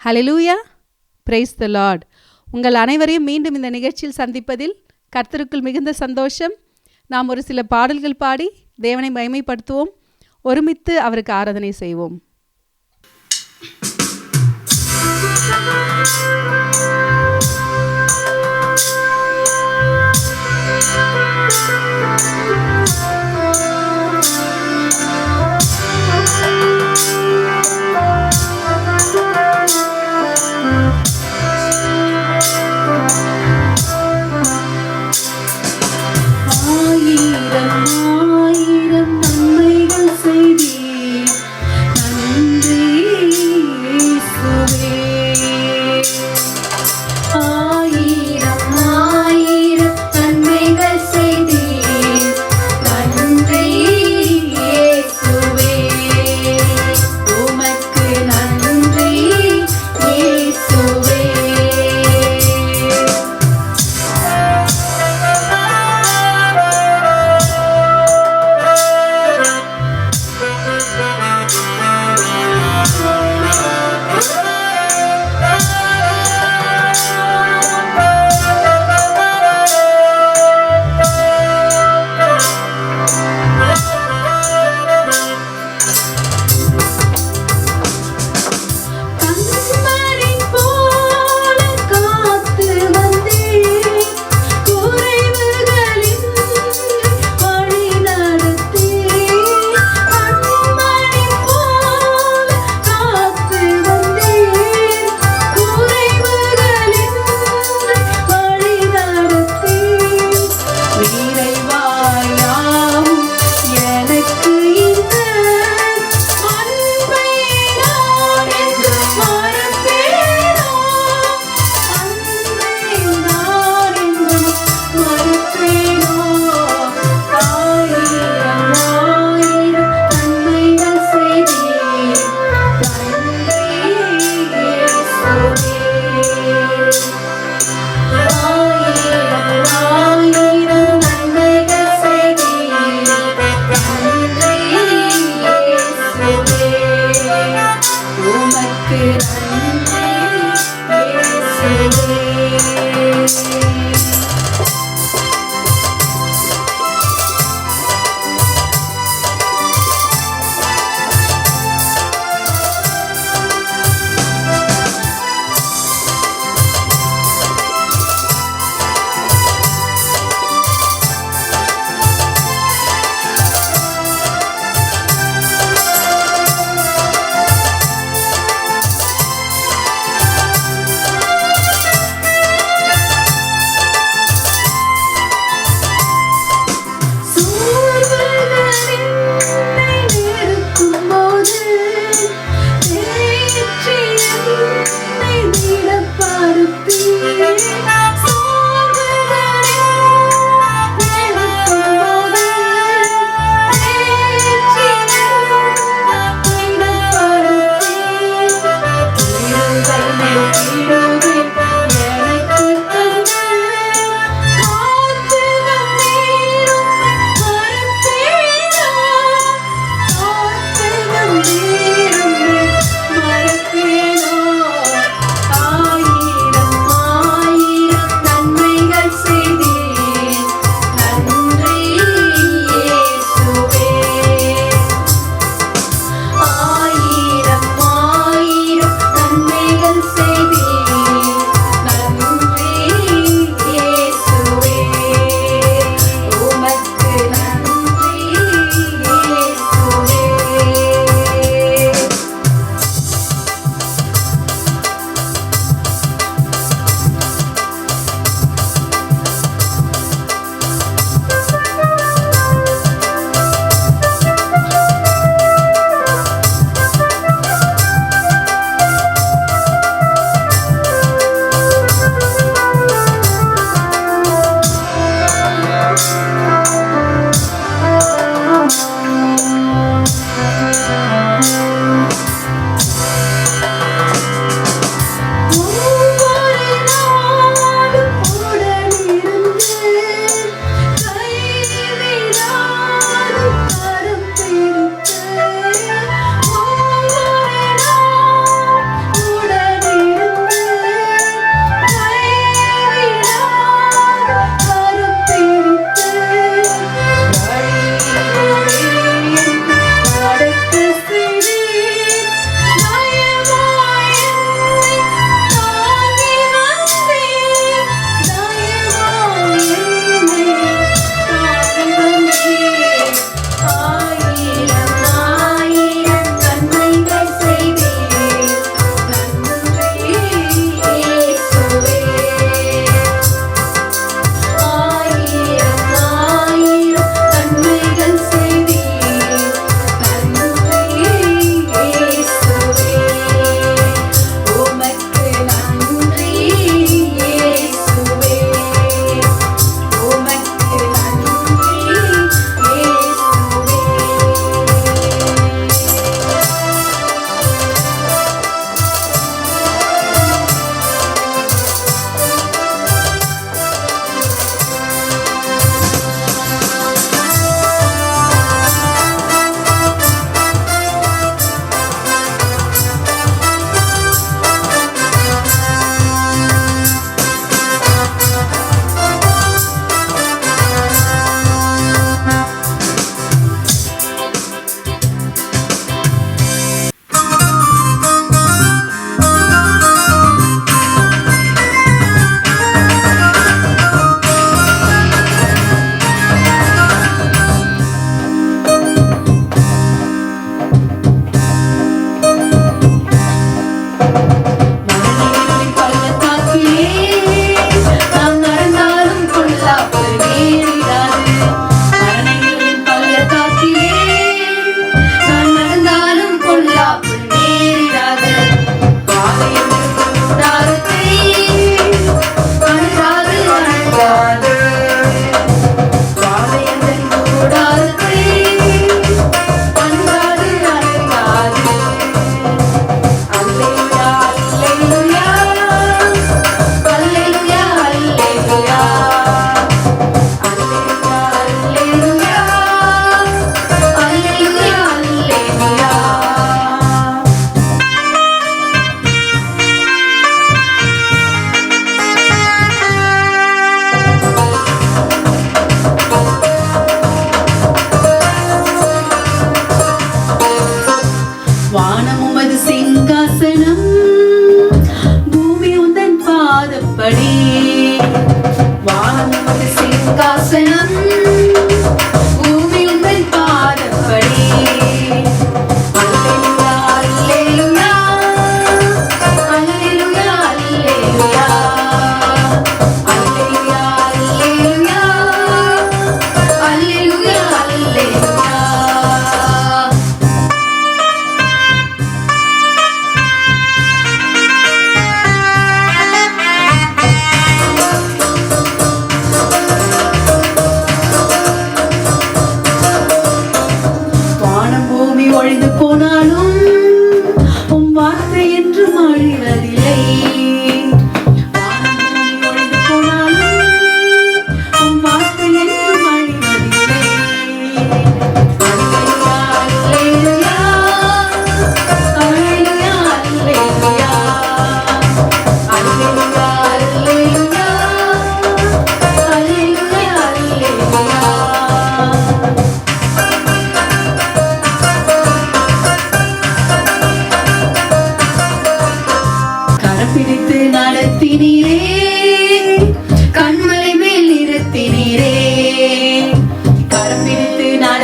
Hallelujah, praise the Lord. உங்கள் அனைவரையும் மீண்டும் இந்த நிகழ்ச்சியில் சந்திப்பதில் கர்த்தருக்குள் மிகுந்த சந்தோஷம். நாம் ஒரு சில பாடல்கள் பாடி தேவனை மகிமைப்படுத்துவோம். ஒருமித்து அவருக்கு ஆராதனை செய்வோம்.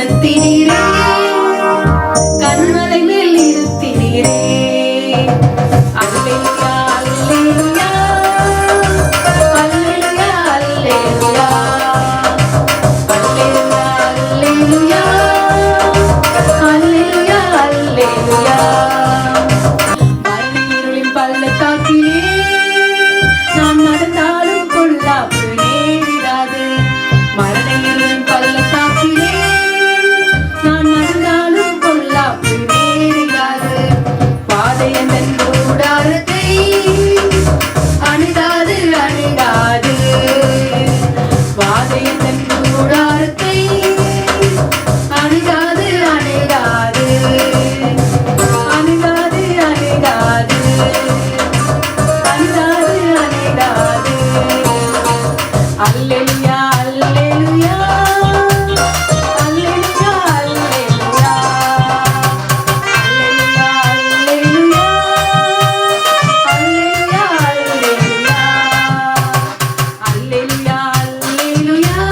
நடத்தினீரே, கண்மலை மேல் நிறுத்தினீரே. அல்லேலூயா, அல்லேலூயா, அல்லேலூயா, அல்லேலூயா, அல்லேலூயா, அல்லேலூயா, அல்லேலூயா. மரண பள்ளத்தாக்கிலே நாம் நடந்தாலும் கொள்ளாப்பு நேரிடாது. மரண இருளின் பள்ளத்தாக்கிலே நான் நடந்தாலும் கொள்ளாப்பு நேரிடாது. பாதையந்தன் கூடாரத்தை அணுகாது அணுகாது. பாதையந்தன் கூடாரத்தை அணுகாது அணுகாது. அணுகாது அணுகாது. அணுகாது அணுகாது. அல்லேலூயா, அல்லேலூயா, அல்லேலூயா, அல்லேலூயா, அல்லேலூயா, அல்லேலூயா, அல்லேலூயா, அல்லேலூயா, அல்லேலூயா, அல்லேலூயா,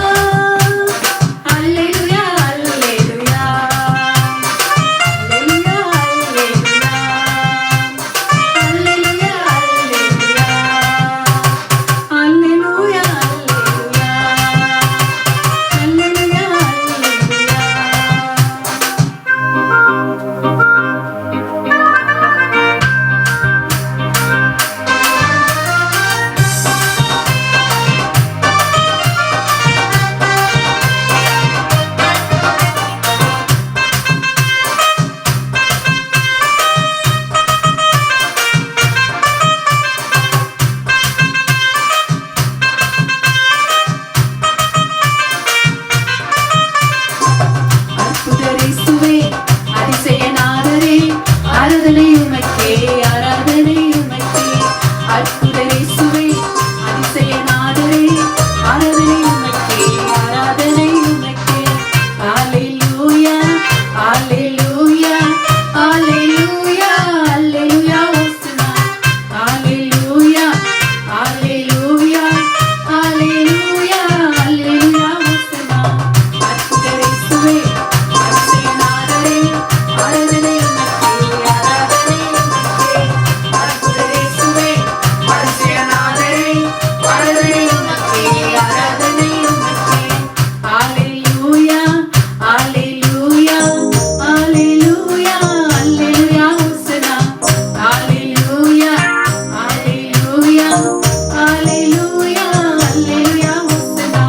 அல்லேலூயா, அல்லேலூயா, அல்லேலூயா, அற்புதரேசுவே, அதிசயநாதரே, ஆராதனை உமக்கே, ஆராதனை உமக்கே. அற்புதரேசுவே, அதிசயநாதரே, ஆராதனை உமக்கே, ஆராதனை உமக்கே. அல்லேலூயா, அல்லேலூயா, அல்லேலூயா, அல்லேலூயா, ஓசன்னா. அல்லேலூயா, அல்லேலூயா, அல்லேலூயா, அல்லேலூயா, ஓசன்னா. அற்புதரேசுவே, அதிசயநாதரே, ஆராதனை உமக்கே, ஆராதனை உமக்கே. அற்புதரேசுவே, அதிசயநாதரே, ஆராதனை உமக்கே, ஆராதனை உமக்கே. அல்லேலூயா, அல்லேலூயா, அல்லேலூயா, அல்லேலூயா, ஓசன்னா. அல்லேலூயா, அல்லேலூயா, அல்லேலூயா, அல்லேலூயா, ஓசன்னா.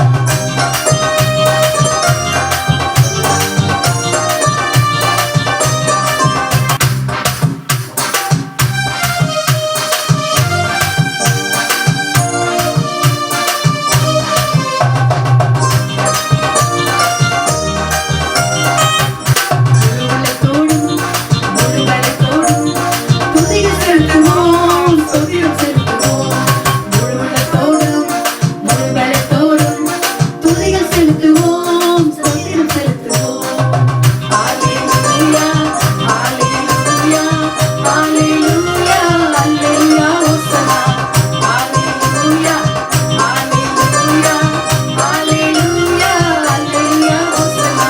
முழு உள்ளத்தோடும் துதிகள் செலுத்துவோம், ஸ்தோத்திரம் செலுத்துவோம். முழு உள்ளத்தோடும் முழு பலத்தோடும் துதிகள் செலுத்துவோம், ஸ்தோத்திரம் செலுத்துவோம். அல்லேலூயா, அல்லேலூயா, அல்லேலூயா, அல்லேலூயா, ஓசன்னா. அல்லேலூயா, அல்லேலூயா, அல்லேலூயா, அல்லேலூயா, ஓசன்னா.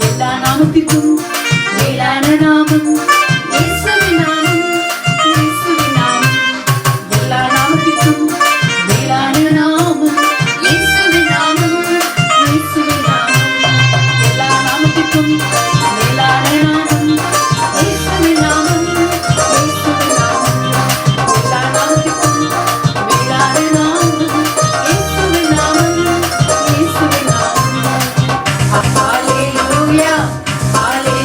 எல்லா நாமத்திற்கும் மேலான நாமம் இயேசுவின் நாமம், இயேசுவின் நாமம். எல்லா நாமத்திற்கும் மேலான நாமம் இயேசுவின் நாமம், இயேசுவின் நாமம். எல்லா நாமத்திற்கும் மேலான நாமம் இயேசுவின் நாமம், இயேசுவின் நாமம். எல்லா நாமத்திற்கும் மேலான நாமம் இயேசுவின் நாமம், இயேசுவின் நாமம். அல்லேலூயா, அல்லேலூயா,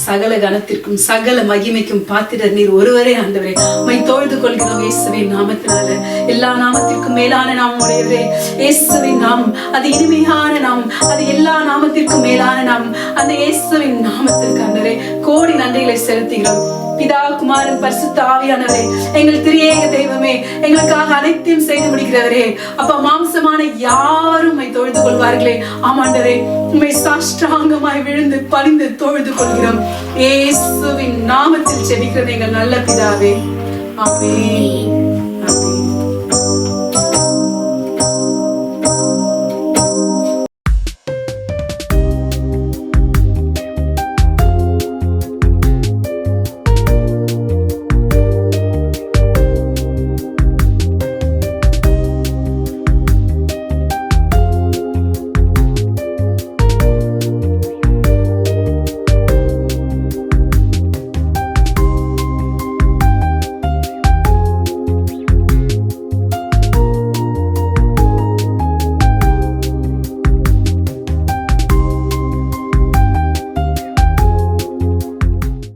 சகல கனத்திற்கும் சகல மகிமைக்கும் பாத்திரர் நீர் ஒருவரே ஆண்டவரே. உம்மை தொழுது கொள்கிறோம் இயேசுவின் நாமத்தினால. எல்லா நாமத்திற்கும் மேலான நாமம் உடையவரே இயேசுவின் நாமம். அது இனிமையான நாமம், அது எல்லா நாமத்திற்கும் மேலான நாமம். அந்த இயேசுவின் நாமத்திற்கு ஆண்டவரே கோடி நன்றிகளை செலுத்துகிறோம். பிதா, குமாரன், பரிசுத்த ஆவியானவரே, எங்கள் திரியேக தெய்வமே, எங்களுக்காக அனைத்தையும் செய்து முடிக்கிறவரே. அப்ப மாம்சமான யாரும் உம்மை தொழுது கொள்வார்களே. ஆமாண்டவரே, உம்மை சாஷ்டாங்கமாய் விழுந்து பணிந்து தொழுது கொள்கிறோம். இயேசுவின் நாமத்தில் ஜெபிக்கிறோம் எங்கள் நல்ல பிதாவே. ஆமென்.